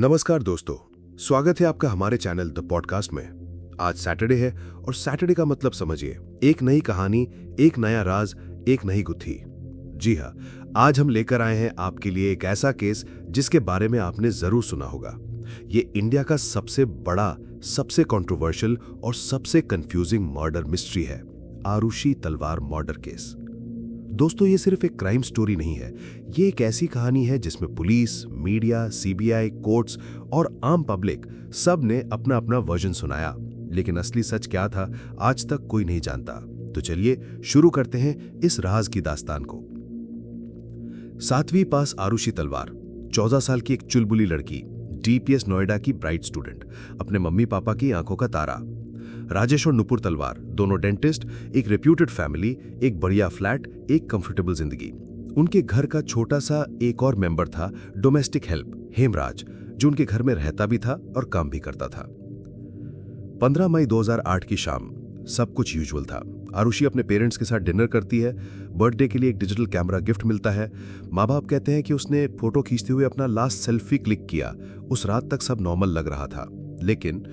नमस्कार दोस्तों, स्वागत है आपका हमारे चैनल द पॉडकास्ट में। आज सैटरडे है और सैटरडे का मतलब समझिए, एक नई कहानी, एक नया राज, एक नई गुत्थी। जी हाँ, आज हम लेकर आए हैं आपके लिए एक ऐसा केस जिसके बारे में आपने जरूर सुना होगा। ये इंडिया का सबसे बड़ा, सबसे कंट्रोवर्शियल और सबसे कंफ्यूजिंग मर्डर मिस्ट्री है, आरुषि तलवार मर्डर केस। दोस्तों, ये सिर्फ एक क्राइम स्टोरी नहीं है, ये एक ऐसी कहानी है जिसमें पुलिस, मीडिया, सीबीआई, कोर्ट्स और आम पब्लिक सब ने अपना अपना वर्जन सुनाया, लेकिन असली सच क्या था आज तक कोई नहीं जानता। तो चलिए शुरू करते हैं इस राज की दास्तान को। 7वीं पास आरुषि तलवार 14 साल की एक चुलबुली लड़की, डीपीएस नोएडा की ब्राइट स्टूडेंट, अपने मम्मी पापा की आंखों का तारा। राजेश और नुपुर तलवार, दोनों डेंटिस्ट, एक रेप्यूटेड फैमिली, एक बढ़िया फ्लैट, एक कंफर्टेबल जिंदगी। उनके घर का छोटा सा एक और मेंबर था, डोमेस्टिक हेल्प, हेमराज, जो उनके घर में रहता भी था और काम भी करता था। 15 मई 2008 की शाम, सब कुछ यूजुअल था। आरुषि अपने पेरेंट्स के साथ डिनर करती है। बर्थडे के लिए एक डिजिटल कैमरा गिफ्ट मिलता है। माँ बाप कहते हैं कि उसने फोटो खींचते हुए अपना लास्ट सेल्फी क्लिक किया। उस रात तक सब नॉर्मल लग रहा था, लेकिन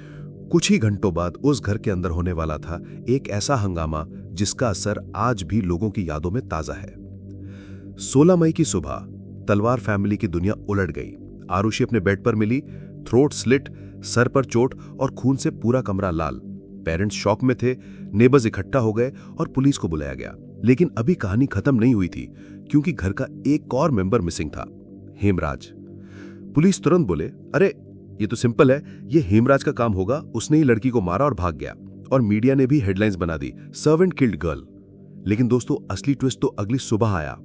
कुछ ही घंटों बाद उस घर के अंदर होने वाला था एक ऐसा हंगामा जिसका असर आज भी लोगों की यादों में ताजा है। 16 मई की सुबह तलवार फैमिली की दुनिया उलट गई। आरुषि अपने बेड पर मिली, थ्रोट स्लिट, सर पर चोट और खून से पूरा कमरा लाल। पेरेंट्स शॉक में थे, नेबर्स इकट्ठा हो गए और पुलिस को बुलाया गया। लेकिन अभी कहानी खत्म नहीं हुई थी, क्योंकि घर का एक और मेंबर मिसिंग था, हेमराज। पुलिस तुरंत बोले, अरे ये तो सिंपल है, ये हेमराज का काम होगा, उसने ही लड़की को मारा और भाग गया। और मीडिया ने भी हेडलाइंस बना दी, सर्वेंट किल्ड गर्ल। लेकिन दोस्तों, असली ट्विस्ट तो अगली सुबह आया।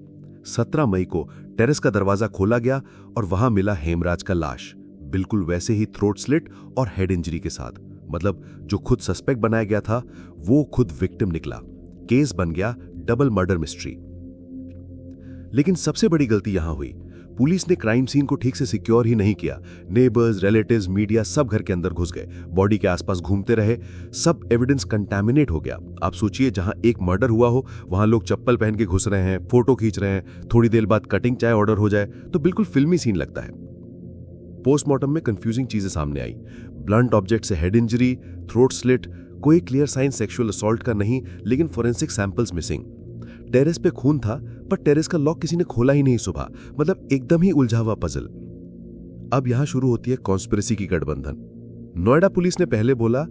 17 मई को टेरेस का दरवाजा खोला गया और वहां मिला हेमराज का लाश, बिल्कुल वैसे ही थ्रोट स्लिट और हेड इंजरी के साथ। मतलब जो खुद सस्पेक्ट बनाया गया था वो खुद विक्टिम निकला। केस बन गया डबल मर्डर मिस्ट्री। लेकिन सबसे बड़ी गलती यहां हुई, पुलिस ने क्राइम सीन को ठीक से सिक्योर ही नहीं किया। नेबर्स, रिलेटिव्स, मीडिया सब घर के अंदर घुस गए, बॉडी के आसपास घूमते रहे, सब एविडेंस कंटामिनेट हो गया। आप सोचिए, जहां एक मर्डर हुआ हो वहां लोग चप्पल पहन के घुस रहे हैं, फोटो खींच रहे हैं, थोड़ी देर बाद कटिंग चाय ऑर्डर हो जाए तो बिल्कुल फिल्मी सीन लगता है। पोस्टमार्टम में कंफ्यूजिंग चीजें सामने आई। ब्लंट ऑब्जेक्ट से हेड इंजरी, थ्रोट स्लिट, कोई क्लियर साइन सेक्सुअल असॉल्ट का नहीं, लेकिन फोरेंसिक सैंपल्स मिसिंग। टेरेस पे खून था, पर टेरेस का लॉक किसी ने खोला ही नहीं सुबह। मतलब एकदम ही उलझा हुआ पजल। अब यहां शुरू होती है कॉन्स्पिरेसी की गठबंधन। नोएडा पुलिस ने पहले बोला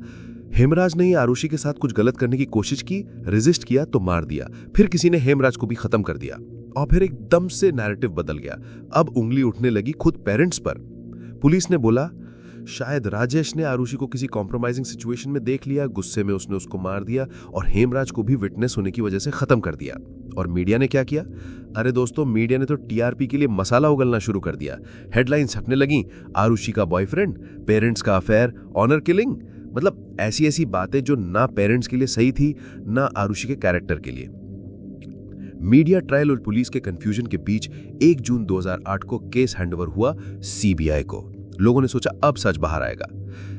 हेमराज ने आरुषि के साथ कुछ गलत करने की कोशिश की, रेजिस्ट किया तो मार दिया। फिर किसी ने हेमराज को भी खत्म कर दिया, और फिर एकदम से नैरेटिव बदल गया। अब उंगली उठने लगी खुद पेरेंट्स पर। पुलिस ने बोला शायद राजेश ने आरुषि को किसी कॉम्प्रोमाइजिंग सिचुएशन में देख लिया, गुस्से में उसने उसको मार दिया और हेमराज को भी विटनेस होने की वजह से खत्म कर दिया। और मीडिया ने क्या किया? अरे दोस्तों, मीडिया ने तो टीआरपी के लिए मसाला उगलना शुरू कर दिया। हेडलाइंस छपने लगी, आरुषि का बॉयफ्रेंड, पेरेंट्स का अफेयर, ऑनर किलिंग। मतलब ऐसी ऐसी बातें जो ना पेरेंट्स के लिए सही थी, ना आरुषि के कैरेक्टर के लिए। मीडिया ट्रायल और पुलिस के कंफ्यूजन के बीच 1 जून 2008 को केस हैंडओवर हुआ सीबीआई को। लोगों ने सोचा अब सच बाहर आएगा।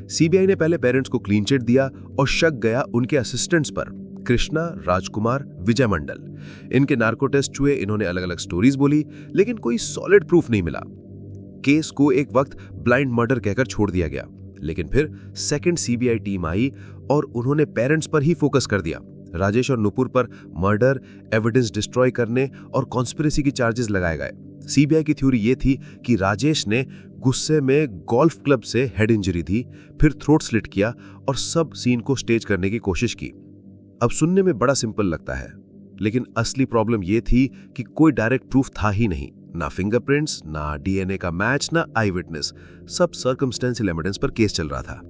सीबीआई ने पहले पेरेंट्स को क्लीन चिट दिया और शक गया उनके असिस्टेंट्स पर, कृष्णा, राजकुमार, विजय मंडल। इनके नार्को टेस्ट हुए, इन्होंने अलग अलग स्टोरीज बोली, लेकिन कोई सॉलिड प्रूफ नहीं मिला। केस को एक वक्त ब्लाइंड मर्डर कहकर छोड़ दिया गया। लेकिन फिर सेकंड सीबीआई टीम आई और उन्होंने पेरेंट्स पर ही फोकस कर दिया। राजेश और नुपुर पर मर्डर, एविडेंस डिस्ट्रॉय करने और कॉन्स्पिरेसी की चार्जेस लगाए गए। सीबीआई की थ्योरी यह थी कि राजेश ने गुस्से में गोल्फ क्लब से हेड इंजरी दी, फिर थ्रोट स्लिट किया और सब सीन को स्टेज करने की कोशिश की। अब सुनने में बड़ा सिंपल लगता है, लेकिन असली प्रॉब्लम यह थी कि कोई डायरेक्ट प्रूफ था ही नहीं। ना फिंगरप्रिंट्स, ना डीएनए का मैच, ना आई विटनेस। सब सर्कमस्टेंशियल एविडेंस पर केस चल रहा था।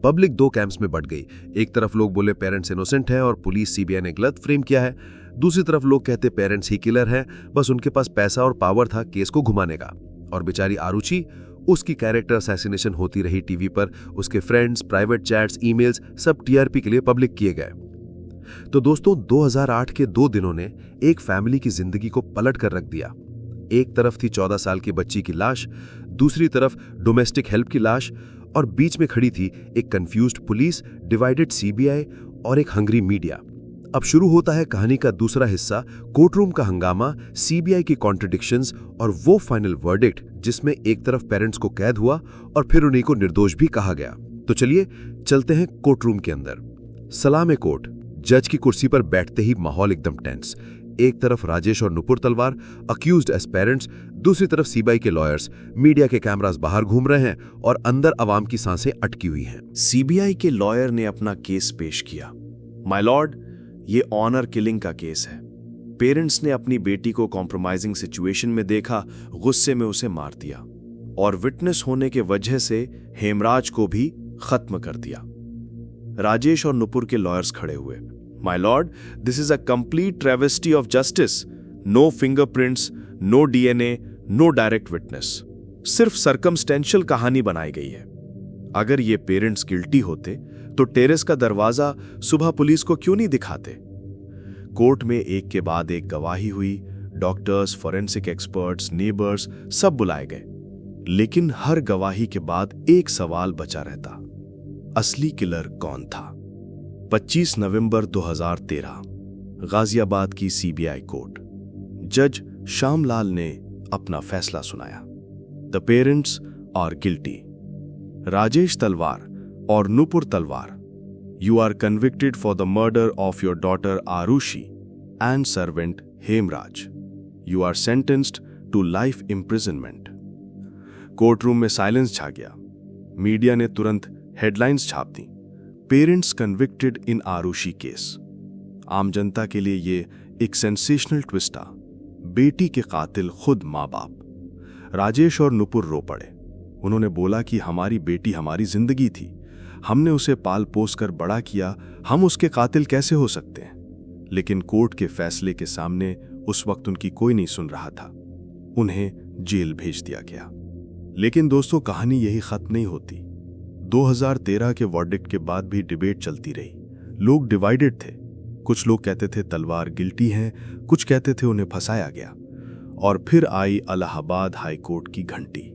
पब्लिक 2 कैंप्स में बट गई। एक तरफ लोग बोले पेरेंट्स इनोसेंट है और पुलिस, सीबीआई ने गलत फ्रेम किया है। दूसरी तरफ लोग कहते पेरेंट्स ही किलर हैं, बस उनके पास पैसा और पावर था केस को घुमाने का। और बेचारी आरुषि, उसकी कैरेक्टर असैसिनेशन होती रही टीवी पर, उसके फ्रेंड्स, प्राइवेट चैट्स, ईमेल्स सब टीआरपी के लिए पब्लिक किए गए। तो दोस्तों, 2008 के 2 दिनों ने एक फैमिली की जिंदगी को पलट कर रख दिया। एक तरफ थी 14 साल की बच्ची की लाश, दूसरी तरफ डोमेस्टिक हेल्प की लाश, और बीच में खड़ी थी एक कंफ्यूज्ड पुलिस, डिवाइडेड सीबीआई और एक हंग्री मीडिया। अब शुरू होता है कहानी का दूसरा हिस्सा, कोर्टरूम का हंगामा, सीबीआई की कॉन्ट्रडिक्शंस और वो फाइनल वर्डिक्ट जिसमें एक तरफ पेरेंट्स को कैद हुआ और फिर उन्हीं को निर्दोष भी कहा गया। तो चलिए चलते हैं कोर्टरूम के अंदर। सलाम कोर्ट। जज की कुर्सी पर बैठते ही माहौल एकदम टेंस। एक तरफ राजेश और नुपुर तलवार अक्यूज्ड एज पेरेंट्स, दूसरी तरफ सीबीआई के लॉयर्स, मीडिया के कैमरास बाहर घूम रहे हैं और अंदर अवाम की सांसें अटकी हुई हैं। सीबीआई के लॉयर ने अपना केस पेश किया। माय लॉर्ड, ये ऑनर किलिंग का केस है। पेरेंट्स ने अपनी बेटी को कॉम्प्रोमाइजिंग सिचुएशन में देखा, गुस्से में उसे मार दिया और विटनेस होने के वजह से हेमराज को भी खत्म कर दिया। राजेश और नुपुर के लॉयर्स खड़े हुए। My lord, this is a complete travesty of justice. No fingerprints, no DNA, no direct witness. सिर्फ सर्कमस्टेंशियल कहानी बनाई गई है। अगर ये पेरेंट्स गिल्टी होते तो टेरेस का दरवाजा सुबह पुलिस को क्यों नहीं दिखाते? कोर्ट में एक के बाद एक गवाही हुई। डॉक्टर्स, फॉरेंसिक एक्सपर्ट्स, नेबर्स सब बुलाए गए, लेकिन हर गवाही के बाद एक सवाल बचा रहता, असली किलर कौन था? 25 नवंबर 2013, गाजियाबाद की सीबीआई कोर्ट। जज श्यामलाल ने अपना फैसला सुनाया। The parents are guilty. Rajesh Talwar और नुपुर तलवार, you are convicted for the murder of your daughter Arushi and servant Hemraj. You are sentenced to life imprisonment. Courtroom में साइलेंस छा गया। मीडिया ने तुरंत हेडलाइंस छाप दी, parents convicted in Aarushi case. आम जनता के लिए ये एक सेंसेशनल ट्विस्ट था। बेटी के कातिल खुद माँ बाप। राजेश और नुपुर रो पड़े। उन्होंने बोला कि हमारी बेटी हमारी जिंदगी थी, हमने उसे पाल पोस कर बड़ा किया, हम उसके कातिल कैसे हो सकते हैं? लेकिन कोर्ट के फैसले के सामने उस वक्त उनकी कोई नहीं सुन रहा था। उन्हें जेल भेज दिया गया। लेकिन दोस्तों, कहानी यही खत्म नहीं होती। 2013 के वर्डिक्ट के बाद भी डिबेट चलती रही। लोग डिवाइडेड थे। कुछ लोग कहते थे तलवार गिल्टी हैं, कुछ कहते थे उन्हें फंसाया गया। और फिर आई इलाहाबाद हाई कोर्ट की घंटी।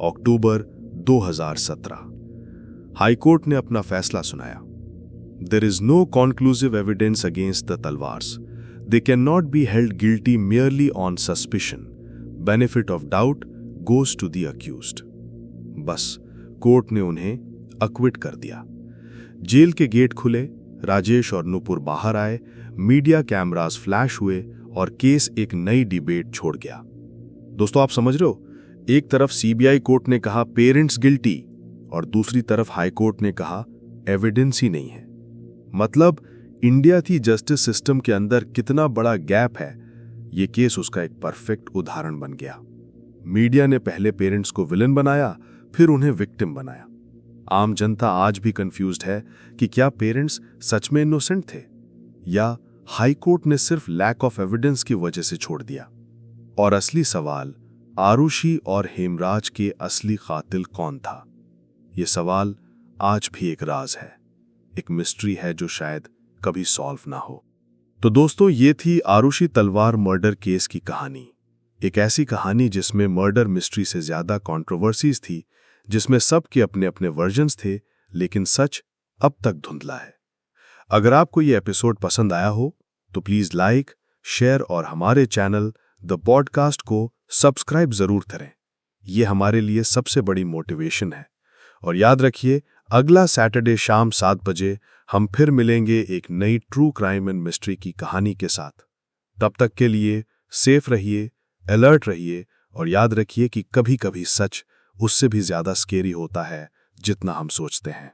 अक्टूबर 2017, हाई कोर्ट ने अपना फैसला सुनाया। There is no conclusive evidence against the Talwars. They can not be held guilty merely on suspicion. Benefit of doubt goes to the accused. बस कोर्ट ने उन्हें अक्विट कर दिया। जेल के गेट खुले, राजेश और नुपुर बाहर आए, मीडिया कैमरास फ्लैश हुए और केस एक नई डिबेट छोड़ गया। दोस्तों, आप समझ रहे हो, एक तरफ सीबीआई कोर्ट ने कहा पेरेंट्स गिल्टी और दूसरी तरफ हाई कोर्ट ने कहा एविडेंस ही नहीं है। मतलब इंडिया की जस्टिस सिस्टम के अंदर कितना बड़ा गैप है, ये केस उसका एक परफेक्ट उदाहरण बन गया। मीडिया ने पहले पेरेंट्स को विलन बनाया, फिर उन्हें विक्टिम बनाया। आम जनता आज भी कंफ्यूज्ड है कि क्या पेरेंट्स सच में इनोसेंट थे या हाई कोर्ट ने सिर्फ लैक ऑफ एविडेंस की वजह से छोड़ दिया। और असली सवाल, आरुषि और हेमराज के असली कातिल कौन था? ये सवाल आज भी एक राज है, एक मिस्ट्री है जो शायद कभी सॉल्व ना हो। तो दोस्तों, ये थी आरुषि तलवार मर्डर केस की कहानी। एक ऐसी कहानी जिसमें मर्डर मिस्ट्री से ज्यादा कंट्रोवर्सीज थी, जिसमें सबके अपने अपने वर्जन्स थे, लेकिन सच अब तक धुंधला है। अगर आपको ये एपिसोड पसंद आया हो तो प्लीज लाइक, शेयर और हमारे चैनल द पॉडकास्ट को सब्सक्राइब जरूर करें। ये हमारे लिए सबसे बड़ी मोटिवेशन है। और याद रखिए, अगला सैटरडे शाम 7 बजे हम फिर मिलेंगे एक नई ट्रू क्राइम एंड मिस्ट्री की कहानी के साथ। तब तक के लिए सेफ रहिए, अलर्ट रहिए और याद रखिए कि कभी कभी सच उससे भी ज्यादा स्केरी होता है जितना हम सोचते हैं।